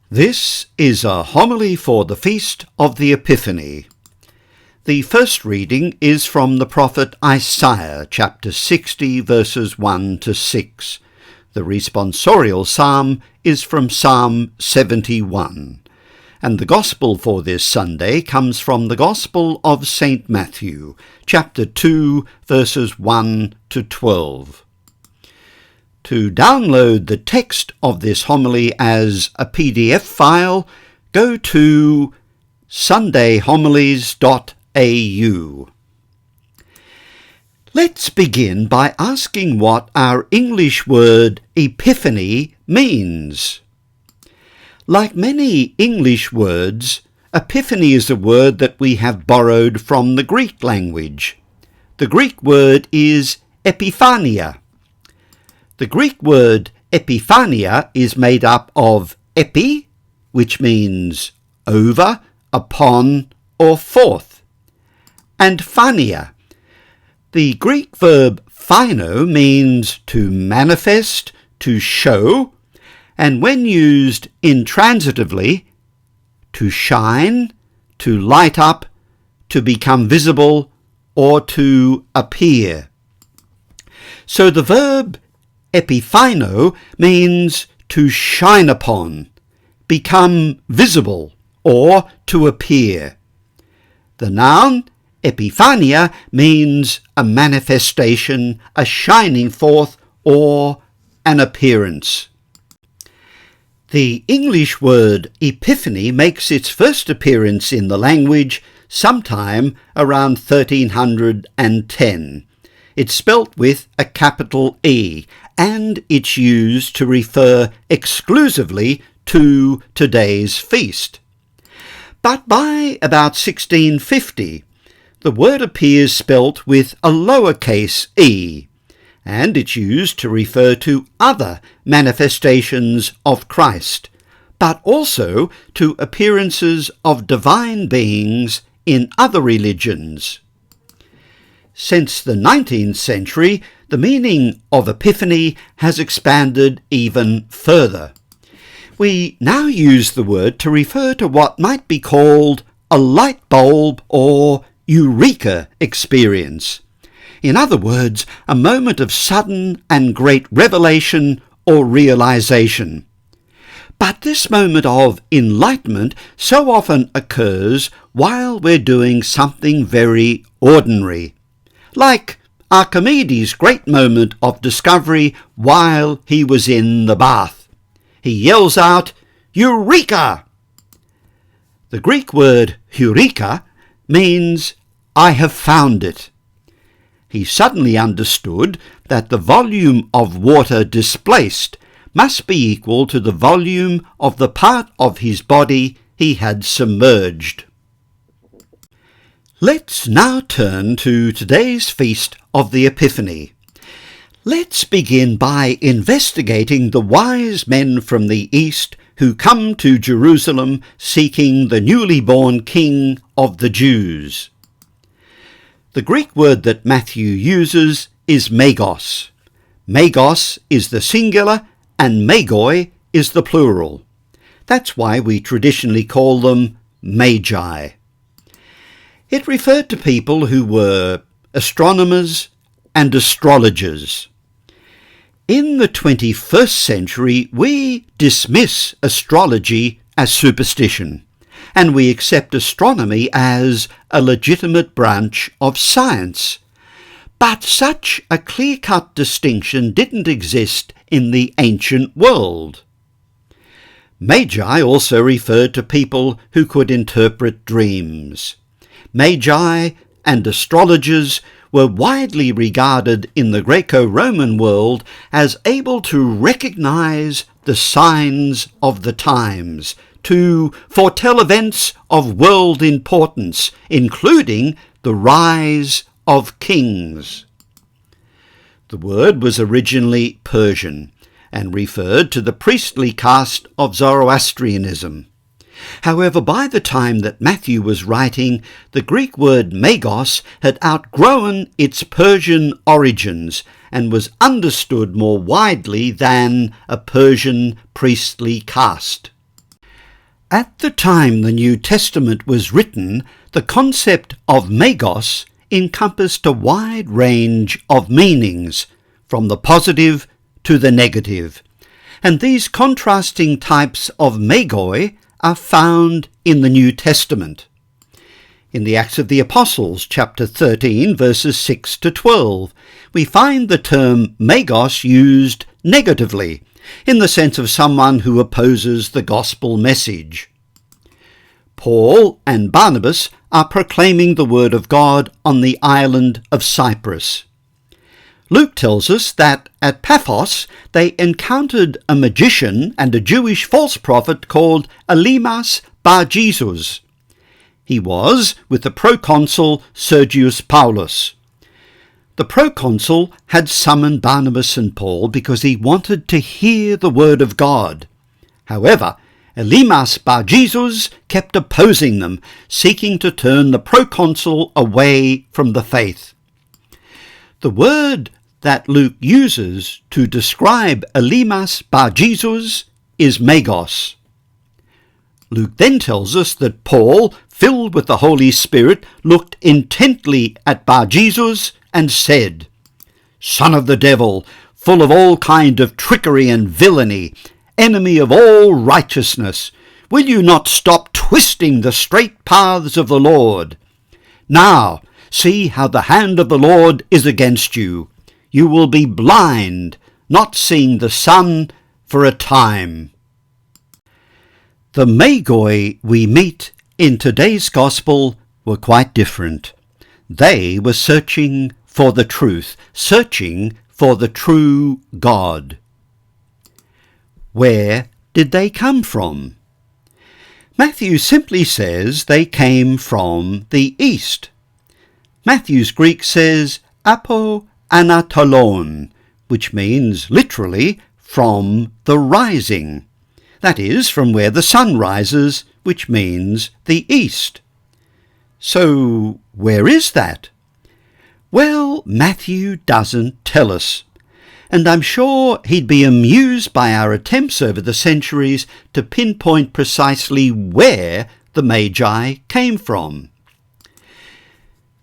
This is a homily for the Feast of the Epiphany. The first reading is from the prophet Isaiah, chapter 60, verses 1 to 6. The responsorial psalm is from Psalm 71. And the Gospel for this Sunday comes from the Gospel of St. Matthew, chapter 2, verses 1 to 12. To download the text of this homily as a PDF file, go to sundayhomilies.au. Let's begin by asking what our English word Epiphany means. Like many English words, Epiphany is a word that we have borrowed from the Greek language. The Greek word is epiphania. The Greek word epiphania is made up of epi, which means over, upon, or forth, and phania. The Greek verb phino means to manifest, to show, and when used intransitively, to shine, to light up, to become visible, or to appear. So the verb epiphino means to shine upon, become visible, or to appear. The noun epiphania means a manifestation, a shining forth, or an appearance. The English word epiphany makes its first appearance in the language sometime around 1310. It's spelt with a capital E, and it's used to refer exclusively to today's feast. But by about 1650, the word appears spelt with a lowercase e, and it's used to refer to other manifestations of Christ, but also to appearances of divine beings in other religions. Since the 19th century, the meaning of Epiphany has expanded even further. We now use the word to refer to what might be called a light bulb or eureka experience. In other words, a moment of sudden and great revelation or realization. But this moment of enlightenment so often occurs while we're doing something very ordinary, like Archimedes' great moment of discovery while he was in the bath. He yells out, "Eureka!" The Greek word eureka means, "I have found it." He suddenly understood that the volume of water displaced must be equal to the volume of the part of his body he had submerged. Let's now turn to today's Feast of the Epiphany. Let's begin by investigating the wise men from the East who come to Jerusalem seeking the newly born King of the Jews. The Greek word that Matthew uses is magos. Magos is the singular and magoi is the plural. That's why we traditionally call them magi. It referred to people who were astronomers and astrologers. In the 21st century, we dismiss astrology as superstition, and we accept astronomy as a legitimate branch of science. But such a clear-cut distinction didn't exist in the ancient world. Magi also referred to people who could interpret dreams. Magi and astrologers were widely regarded in the Greco-Roman world as able to recognize the signs of the times, to foretell events of world importance, including the rise of kings. The word was originally Persian and referred to the priestly caste of Zoroastrianism. However, by the time that Matthew was writing, the Greek word magos had outgrown its Persian origins and was understood more widely than a Persian priestly caste. At the time the New Testament was written, the concept of magos encompassed a wide range of meanings, from the positive to the negative, and these contrasting types of magoi are found in the New Testament. In the Acts of the Apostles, chapter 13, verses 6 to 12, we find the term magos used negatively, in the sense of someone who opposes the gospel message. Paul and Barnabas are proclaiming the word of God on the island of Cyprus. Luke tells us that at Paphos they encountered a magician and a Jewish false prophet called Elimas bar Jesus. He was with the proconsul Sergius Paulus. The proconsul had summoned Barnabas and Paul because he wanted to hear the word of God. However, Elimas bar Jesus kept opposing them, seeking to turn the proconsul away from the faith. The word that Luke uses to describe Elimas bar Jesus is magos. Luke then tells us that Paul, filled with the Holy Spirit, looked intently at bar Jesus and said, "Son of the devil, full of all kind of trickery and villainy, enemy of all righteousness, will you not stop twisting the straight paths of the Lord? Now, see how the hand of the Lord is against you. You will be blind, not seeing the sun for a time." The magoi we meet in today's gospel were quite different. They were searching for the truth, searching for the true God. Where did they come from? Matthew simply says they came from the east. Matthew's Greek says apo anatolon, which means literally from the rising. That is, from where the sun rises, which means the east. So where is that? Well, Matthew doesn't tell us, and I'm sure he'd be amused by our attempts over the centuries to pinpoint precisely where the Magi came from.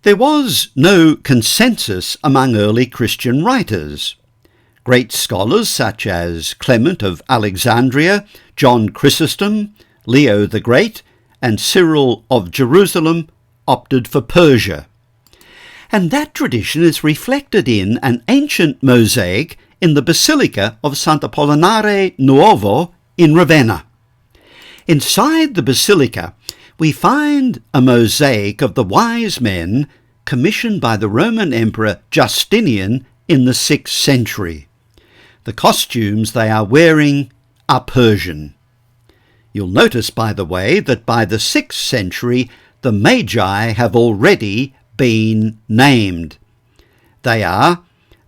There was no consensus among early Christian writers. Great scholars such as Clement of Alexandria, John Chrysostom, Leo the Great, and Cyril of Jerusalem opted for Persia. And that tradition is reflected in an ancient mosaic in the Basilica of Sant'Apollinare Nuovo in Ravenna. Inside the basilica, we find a mosaic of the wise men commissioned by the Roman Emperor Justinian in the 6th century. The costumes they are wearing are Persian. You'll notice, by the way, that by the 6th century the Magi have already been named. They are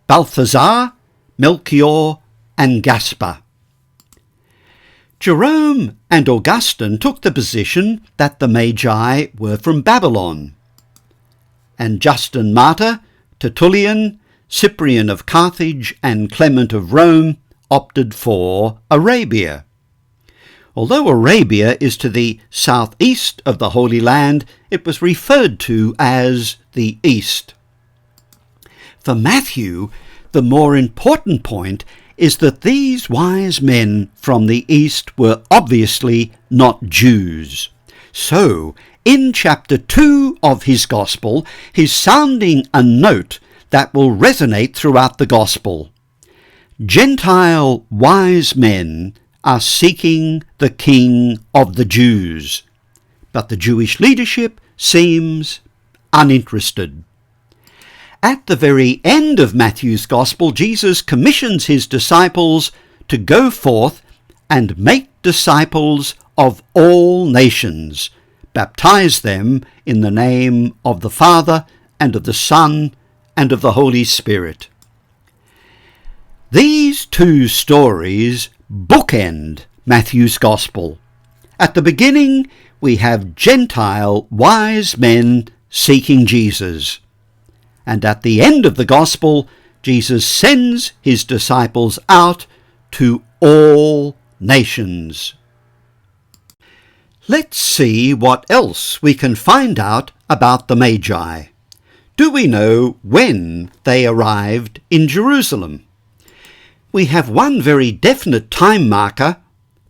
Balthazar, Melchior, and Gaspar. Jerome and Augustine took the position that the Magi were from Babylon, and Justin Martyr, Tertullian, Cyprian of Carthage, and Clement of Rome opted for Arabia. Although Arabia is to the southeast of the Holy Land, it was referred to as the East. For Matthew, the more important point is that these wise men from the East were obviously not Jews. So, in chapter 2 of his Gospel, he's sounding a note that will resonate throughout the Gospel. Gentile wise men are seeking the King of the Jews, but the Jewish leadership seems uninterested. At the very end of Matthew's Gospel, Jesus commissions his disciples to go forth and make disciples of all nations, baptize them in the name of the Father and of the Son and of the Holy Spirit. These two stories bookend Matthew's Gospel. At the beginning, we have Gentile wise men seeking Jesus. And at the end of the Gospel, Jesus sends his disciples out to all nations. Let's see what else we can find out about the Magi. Do we know when they arrived in Jerusalem? We have one very definite time marker.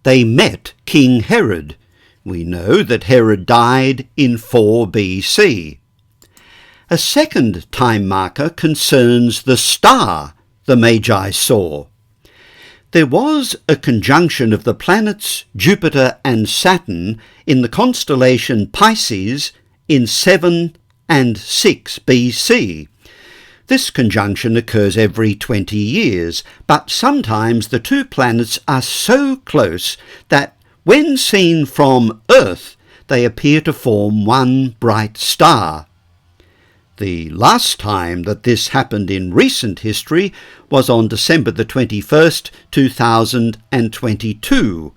They met King Herod. We know that Herod died in 4 BC. A second time marker concerns the star the Magi saw. There was a conjunction of the planets Jupiter and Saturn in the constellation Pisces in 7 and 6 BC. This conjunction occurs every 20 years, but sometimes the two planets are so close that when seen from Earth, they appear to form one bright star. The last time that this happened in recent history was on December the 21st, 2022.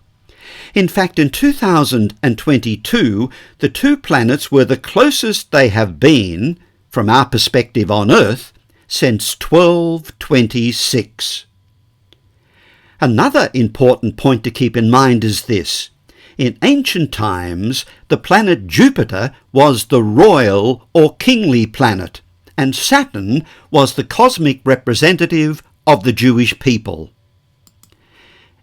In fact, in 2022, the two planets were the closest they have been, from our perspective on Earth, since 1226. Another important point to keep in mind is this. In ancient times, the planet Jupiter was the royal or kingly planet, and Saturn was the cosmic representative of the Jewish people.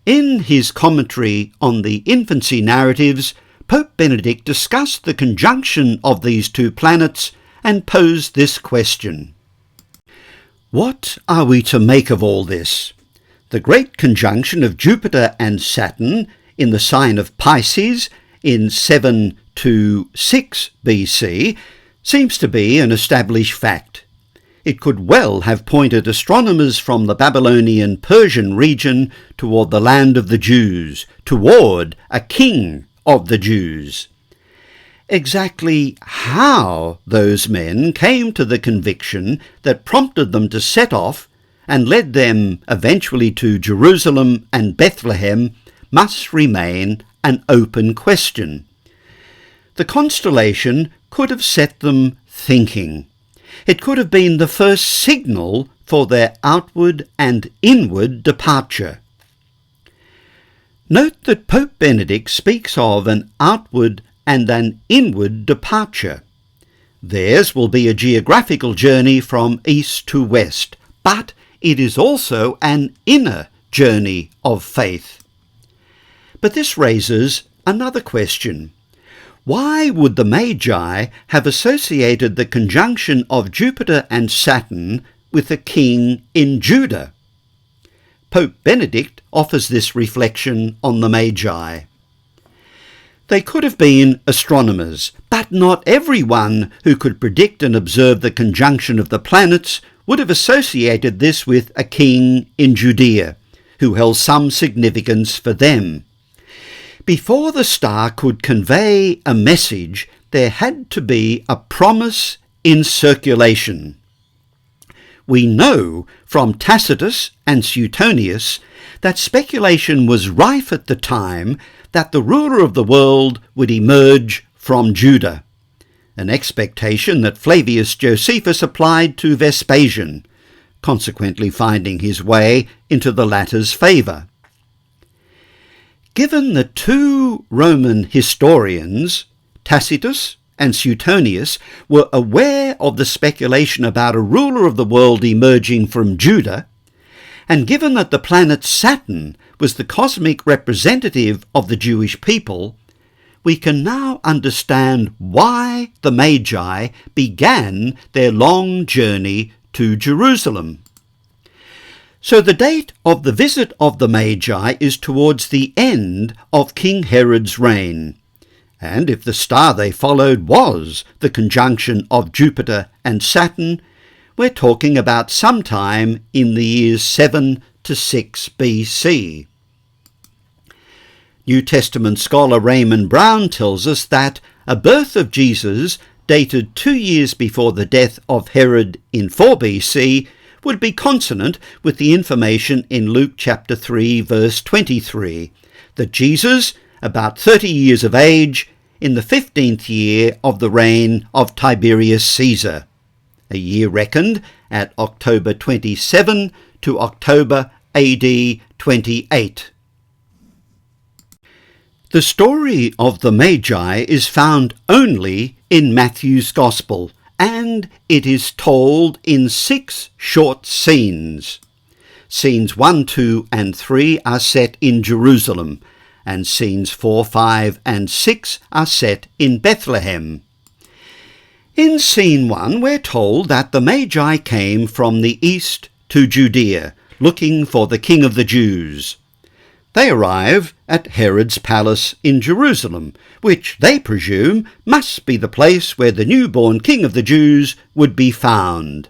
In his commentary on the infancy narratives, Pope Benedict discussed the conjunction of these two planets and posed this question. What are we to make of all this? The great conjunction of Jupiter and Saturn in the sign of Pisces in 7 to 6 BC seems to be an established fact. It could well have pointed astronomers from the Babylonian Persian region toward the land of the Jews, toward a king of the Jews. Exactly how those men came to the conviction that prompted them to set off and led them eventually to Jerusalem and Bethlehem must remain an open question. The constellation could have set them thinking. It could have been the first signal for their outward and inward departure. Note that Pope Benedict speaks of an outward and an inward departure. Theirs will be a geographical journey from east to west, but it is also an inner journey of faith. But this raises another question. Why would the Magi have associated the conjunction of Jupiter and Saturn with a king in Judah? Pope Benedict offers this reflection on the Magi. They could have been astronomers, but not everyone who could predict and observe the conjunction of the planets would have associated this with a king in Judea, who held some significance for them. Before the star could convey a message, there had to be a promise in circulation. We know from Tacitus and Suetonius that speculation was rife at the time that the ruler of the world would emerge from Judah, an expectation that Flavius Josephus applied to Vespasian, consequently finding his way into the latter's favour. Given the two Roman historians, Tacitus and Suetonius, were aware of the speculation about a ruler of the world emerging from Judah, and given that the planet Saturn was the cosmic representative of the Jewish people, we can now understand why the Magi began their long journey to Jerusalem. So the date of the visit of the Magi is towards the end of King Herod's reign. And if the star they followed was the conjunction of Jupiter and Saturn, we're talking about sometime in the years 7 to 6 BC. New Testament scholar Raymond Brown tells us that a birth of Jesus dated 2 years before the death of Herod in 4 BC would be consonant with the information in Luke chapter 3 verse 23, that Jesus, about 30 years of age, in the 15th year of the reign of Tiberius Caesar, a year reckoned at October 27 to October AD 28. The The story of the Magi is found only in Matthew's Gospel, and it is told in 6 short scenes. Scenes 1, 2 and 3 are set in Jerusalem, and scenes 4, 5 and 6 are set in Bethlehem. In scene 1 we're told that the Magi came from the east to Judea, looking for the King of the Jews. They arrive at Herod's palace in Jerusalem, which they presume must be the place where the newborn King of the Jews would be found.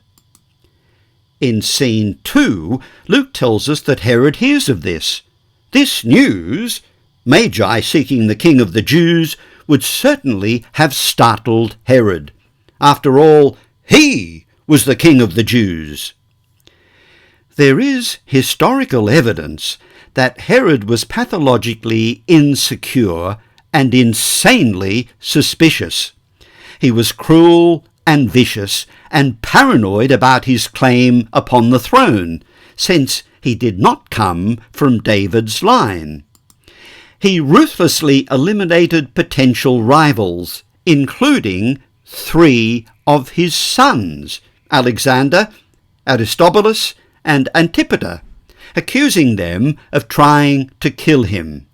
In scene 2, Luke tells us that Herod hears of this. This news, Magi seeking the King of the Jews, would certainly have startled Herod. After all, he was the King of the Jews. There is historical evidence that Herod was pathologically insecure and insanely suspicious. He was cruel and vicious and paranoid about his claim upon the throne, since he did not come from David's line. He ruthlessly eliminated potential rivals, including 3 of his sons, Alexander, Aristobulus, and Antipater, accusing them of trying to kill him.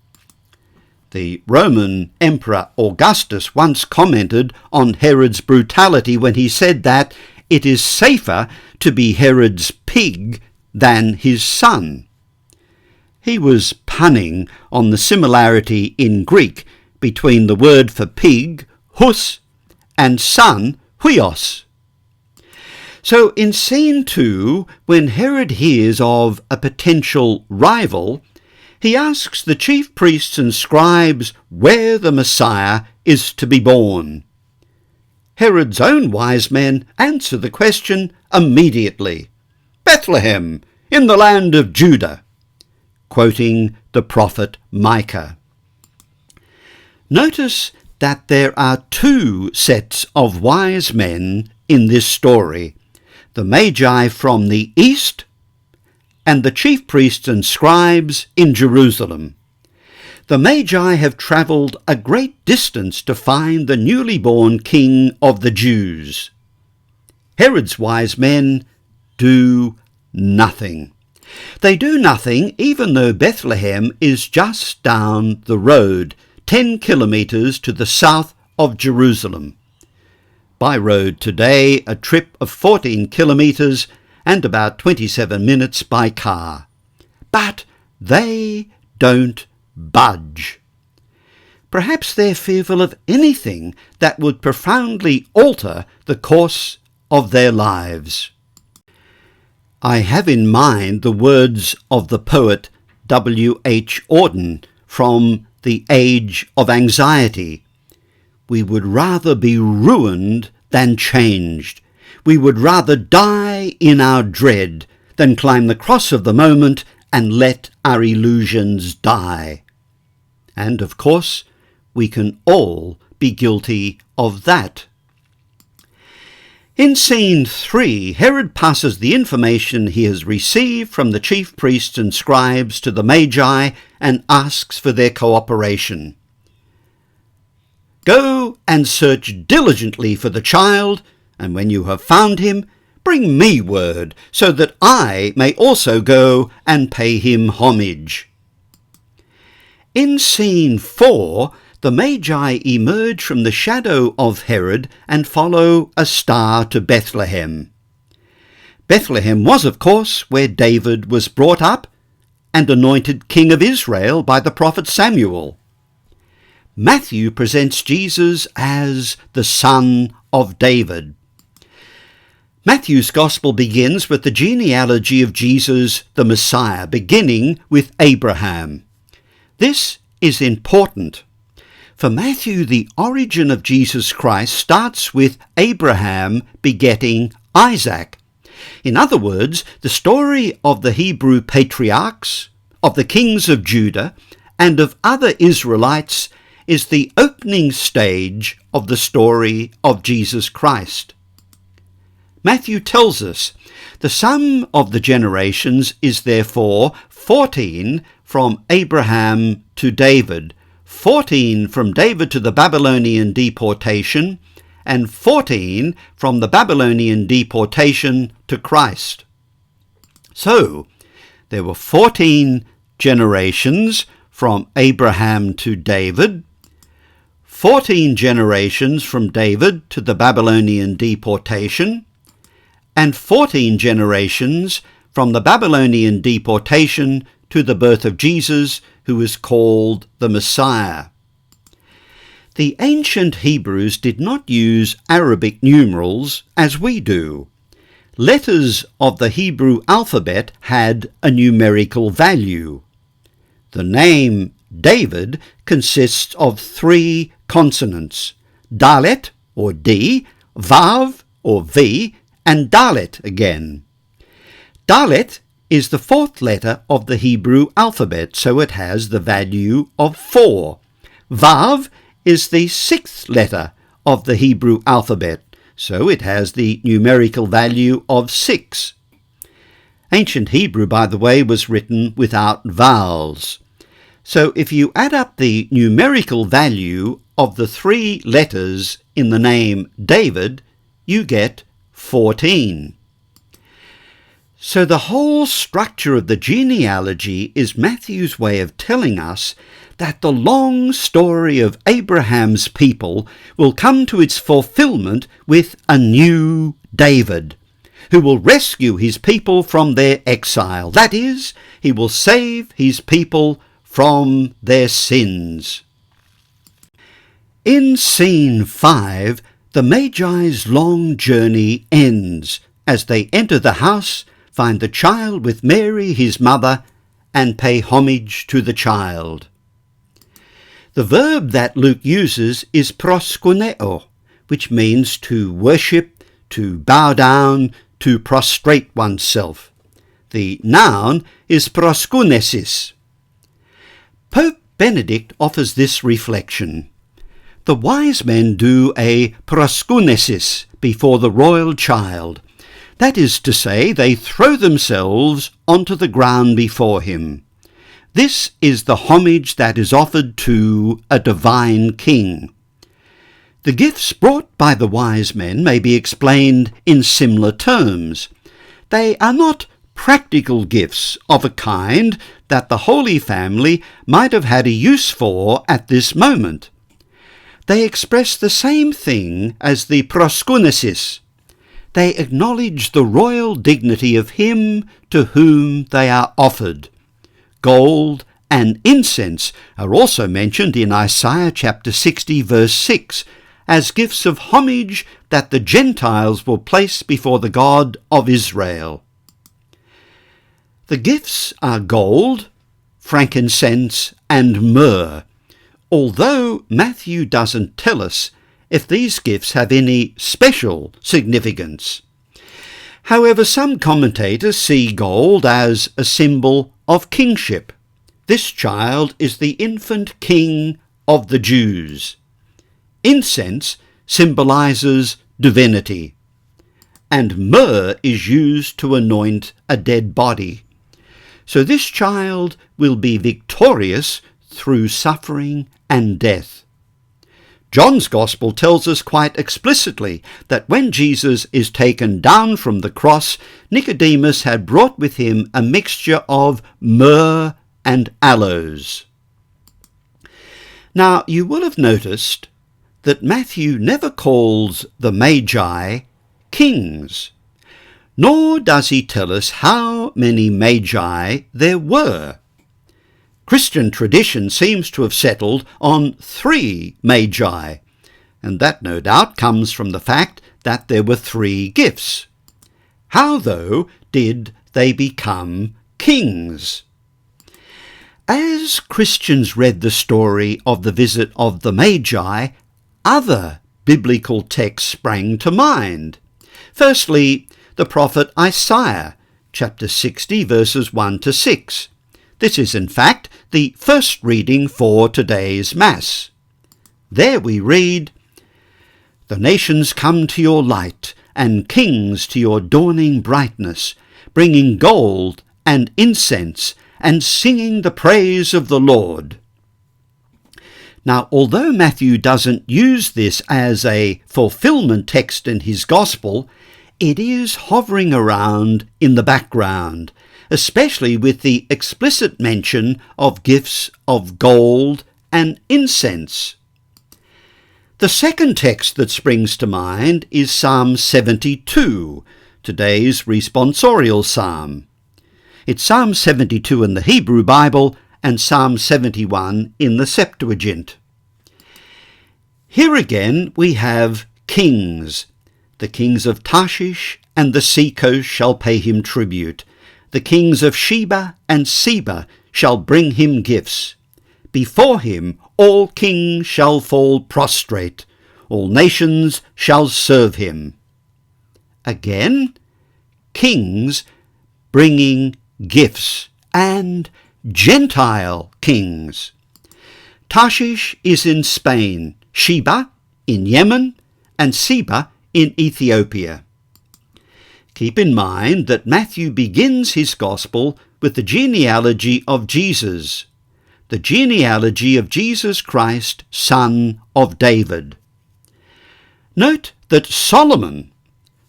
The Roman Emperor Augustus once commented on Herod's brutality when he said that it is safer to be Herod's pig than his son. He was punning on the similarity in Greek between the word for pig, hus, and son, huios. So in scene 2, when Herod hears of a potential rival, he asks the chief priests and scribes where the Messiah is to be born. Herod's own wise men answer the question immediately. Bethlehem, in the land of Judah, quoting the prophet Micah. Notice that there are 2 sets of wise men in this story, the Magi from the east and the chief priests and scribes in Jerusalem. The Magi have travelled a great distance to find the newly born King of the Jews. Herod's wise men do nothing. They do nothing even though Bethlehem is just down the road, 10 kilometres to the south of Jerusalem. By road today, a trip of 14 kilometres and about 27 minutes by car. But they don't budge. Perhaps they're fearful of anything that would profoundly alter the course of their lives. I have in mind the words of the poet W.H. Auden from The Age of Anxiety. We would rather be ruined than changed. We would rather die in our dread than climb the cross of the moment and let our illusions die. And, of course, we can all be guilty of that. In scene 3, Herod passes the information he has received from the chief priests and scribes to the Magi and asks for their cooperation. Go and search diligently for the child, and when you have found him, bring me word, so that I may also go and pay him homage. In scene 4, the Magi emerge from the shadow of Herod and follow a star to Bethlehem. Bethlehem was, of course, where David was brought up and anointed king of Israel by the prophet Samuel. Matthew presents Jesus as the son of David. Matthew's Gospel begins with the genealogy of Jesus, the Messiah, beginning with Abraham. This is important. For Matthew, the origin of Jesus Christ starts with Abraham begetting Isaac. In other words, the story of the Hebrew patriarchs, of the kings of Judah, and of other Israelites is the opening stage of the story of Jesus Christ. Matthew tells us the sum of the generations is therefore 14 from Abraham to David, 14 from David to the Babylonian deportation, and 14 from the Babylonian deportation to Christ. So, there were 14 generations from Abraham to David, 14 generations from David to the Babylonian deportation, and 14 generations from the Babylonian deportation to the birth of Jesus, who is called the Messiah. The ancient Hebrews did not use Arabic numerals as we do. Letters of the Hebrew alphabet had a numerical value. The name David consists of 3 consonants: Dalet, or D, Vav, or V, and Dalet again. Dalet is the 4th letter of the Hebrew alphabet, so it has the value of 4. Vav is the 6th letter of the Hebrew alphabet, so it has the numerical value of 6. Ancient Hebrew, by the way, was written without vowels. So if you add up the numerical value of the 3 letters in the name David, you get 14. So the whole structure of the genealogy is Matthew's way of telling us that the long story of Abraham's people will come to its fulfillment with a new David, who will rescue his people from their exile. That is, he will save his people from their sins. In scene 5, the Magi's long journey ends as they enter the house, find the child with Mary, his mother, and pay homage to the child. The verb that Luke uses is proskuneo, which means to worship, to bow down, to prostrate oneself. The noun is proskunesis. Pope Benedict offers this reflection. The wise men do a proskunesis before the royal child. That is to say, they throw themselves onto the ground before him. This is the homage that is offered to a divine king. The gifts brought by the wise men may be explained in similar terms. They are not practical gifts of a kind that the Holy Family might have had a use for at this moment. They express the same thing as the proskunesis. They acknowledge the royal dignity of him to whom they are offered. Gold and incense are also mentioned in Isaiah chapter 60 verse 6 as gifts of homage that the Gentiles will place before the God of Israel. The gifts are gold, frankincense, and myrrh, although Matthew doesn't tell us if these gifts have any special significance. However, some commentators see gold as a symbol of kingship. This child is the infant king of the Jews. Incense symbolizes divinity, and myrrh is used to anoint a dead body. So this child will be victorious through suffering and death. John's Gospel tells us quite explicitly that when Jesus is taken down from the cross, Nicodemus had brought with him a mixture of myrrh and aloes. Now, you will have noticed that Matthew never calls the Magi kings, nor does he tell us how many Magi there were. Christian tradition seems to have settled on 3 Magi, and that no doubt comes from the fact that there were 3 gifts. How, though, did they become kings? As Christians read the story of the visit of the Magi, other biblical texts sprang to mind. Firstly, the prophet Isaiah, chapter 60, verses 1 to 6. This is, in fact, the first reading for today's Mass. There we read, "The nations come to your light, and kings to your dawning brightness, bringing gold and incense, and singing the praise of the Lord." Now, although Matthew doesn't use this as a fulfillment text in his gospel, it is hovering around in the background, especially with the explicit mention of gifts of gold and incense. The second text that springs to mind is Psalm 72, today's responsorial psalm. It's Psalm 72 in the Hebrew Bible and Psalm 71 in the Septuagint. Here again we have kings. The kings of Tarshish and the seacoast shall pay him tribute. The kings of Sheba and Seba shall bring him gifts. Before him all kings shall fall prostrate. All nations shall serve him. Again, kings bringing gifts, and gentile kings. Tarshish is in Spain, Sheba in Yemen, and Seba in Ethiopia. Keep in mind that Matthew begins his gospel with the genealogy of Jesus, the genealogy of Jesus Christ, son of David. Note that Solomon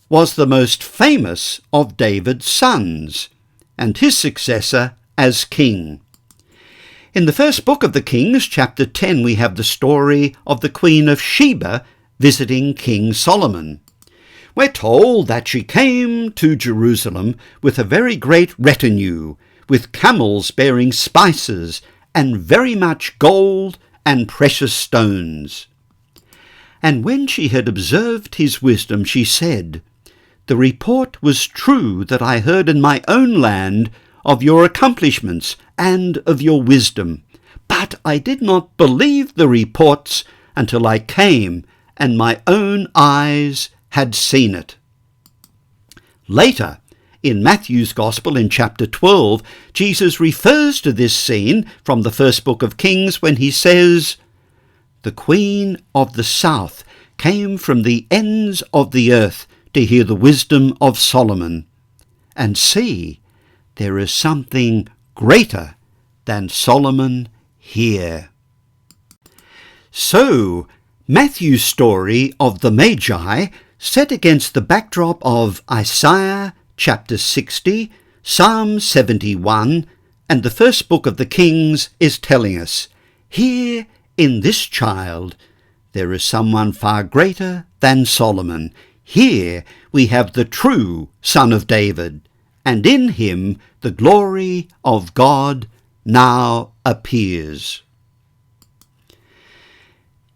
was the most famous of David's sons, and his successor as king. In the first book of the Kings, chapter 10, we have the story of the Queen of Sheba visiting King Solomon. We're told that she came to Jerusalem with a very great retinue, with camels bearing spices, and very much gold and precious stones. And when she had observed his wisdom, she said, "The report was true that I heard in my own land of your accomplishments and of your wisdom, but I did not believe the reports until I came and my own eyes had seen it." Later, in Matthew's Gospel in chapter 12, Jesus refers to this scene from the first book of Kings when he says, "The Queen of the South came from the ends of the earth to hear the wisdom of Solomon. And see, there is something greater than Solomon here." So, Matthew's story of the Magi, set against the backdrop of Isaiah chapter 60, Psalm 71, and the first book of the Kings, is telling us, here in this child there is someone far greater than Solomon. Here we have the true Son of David, and in him the glory of God now appears.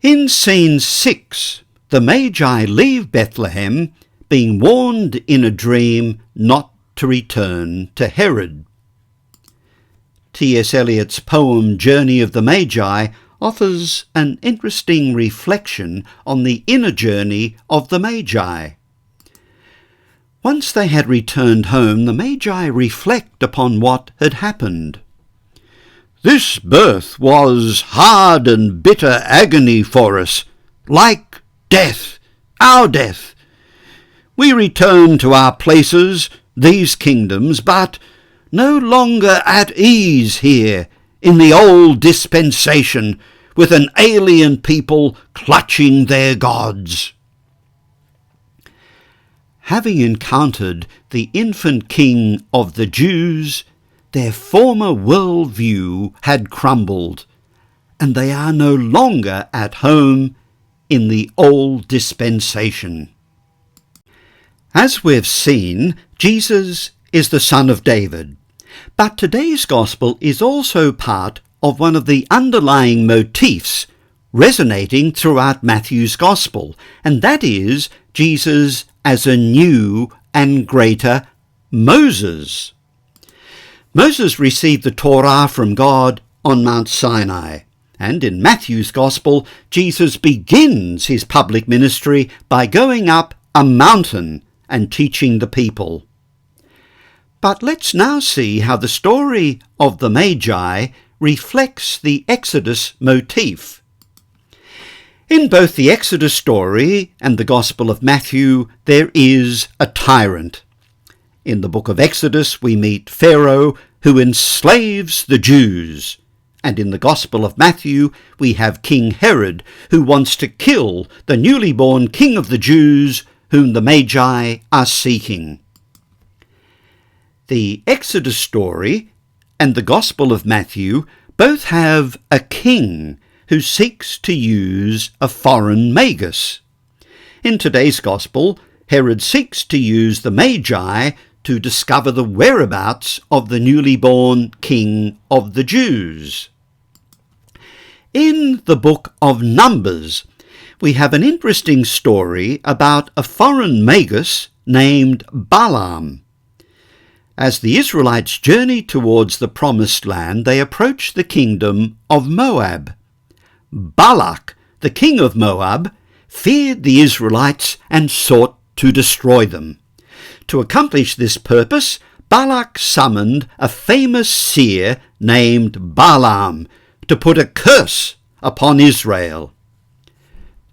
In scene 6, the Magi leave Bethlehem, being warned in a dream not to return to Herod. T.S. Eliot's poem Journey of the Magi offers an interesting reflection on the inner journey of the Magi. Once they had returned home, the Magi reflect upon what had happened. "This birth was hard and bitter agony for us, like death, our death. We return to our places, these kingdoms, but no longer at ease here in the old dispensation, with an alien people clutching their gods." Having encountered the infant king of the Jews, their former worldview had crumbled, and they are no longer at home in the old dispensation. As we've seen, Jesus is the Son of David, but today's Gospel is also part of one of the underlying motifs resonating throughout Matthew's Gospel, and that is Jesus as a new and greater Moses. Moses received the Torah from God on Mount Sinai, and in Matthew's Gospel, Jesus begins his public ministry by going up a mountain and teaching the people. But let's now see how the story of the Magi reflects the Exodus motif. In both the Exodus story and the Gospel of Matthew, there is a tyrant. In the book of Exodus, we meet Pharaoh, who enslaves the Jews, And in the Gospel of Matthew, we have King Herod, who wants to kill the newly born King of the Jews, whom the Magi are seeking. The Exodus story and the Gospel of Matthew both have a king who seeks to use a foreign magus. In today's Gospel, Herod seeks to use the Magi to discover the whereabouts of the newly born King of the Jews. In the book of Numbers, we have an interesting story about a foreign magus named Balaam. As the Israelites journey towards the promised land, they approach the kingdom of Moab. Balak, the king of Moab, feared the Israelites and sought to destroy them. To accomplish this purpose, Balak summoned a famous seer named Balaam to put a curse upon Israel.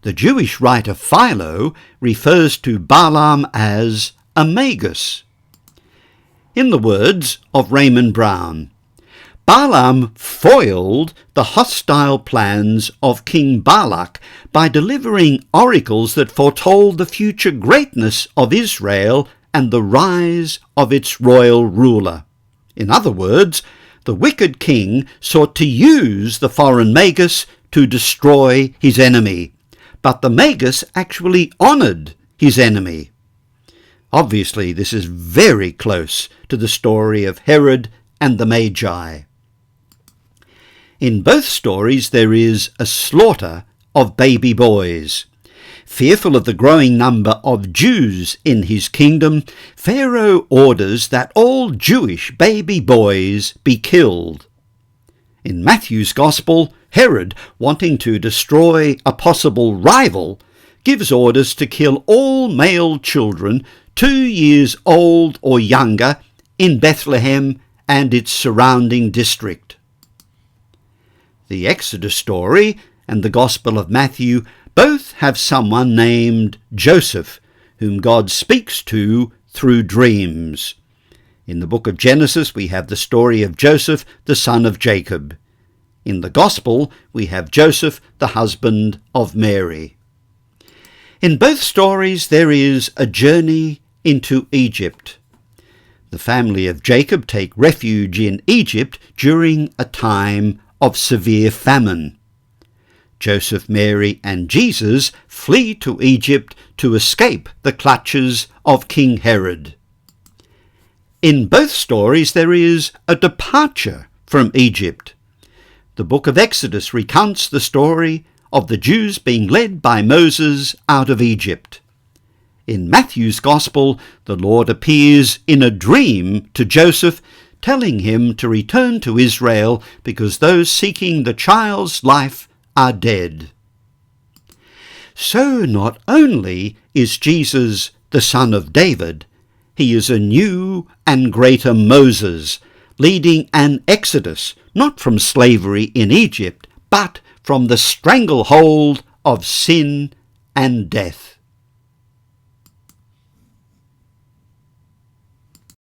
The Jewish writer Philo refers to Balaam as a magus. In the words of Raymond Brown, Balaam foiled the hostile plans of King Balak by delivering oracles that foretold the future greatness of Israel and the rise of its royal ruler. In other words, the wicked king sought to use the foreign magus to destroy his enemy, but the magus actually honoured his enemy. Obviously, this is very close to the story of Herod and the Magi. In both stories there is a slaughter of baby boys. Fearful of the growing number of Jews in his kingdom, Pharaoh orders that all Jewish baby boys be killed. In Matthew's Gospel, Herod, wanting to destroy a possible rival, gives orders to kill all male children 2 years old or younger in Bethlehem and its surrounding district. The Exodus story and the Gospel of Matthew both have someone named Joseph, whom God speaks to through dreams. In the book of Genesis, we have the story of Joseph, the son of Jacob. In the Gospel, we have Joseph, the husband of Mary. In both stories, there is a journey into Egypt. The family of Jacob take refuge in Egypt during a time of severe famine. Joseph, Mary, and Jesus flee to Egypt to escape the clutches of King Herod. In both stories there is a departure from Egypt. The book of Exodus recounts the story of the Jews being led by Moses out of Egypt. In Matthew's Gospel, the Lord appears in a dream to Joseph, telling him to return to Israel because those seeking the child's life are dead. So not only is Jesus the son of David, he is a new and greater Moses, leading an exodus, not from slavery in Egypt, but from the stranglehold of sin and death.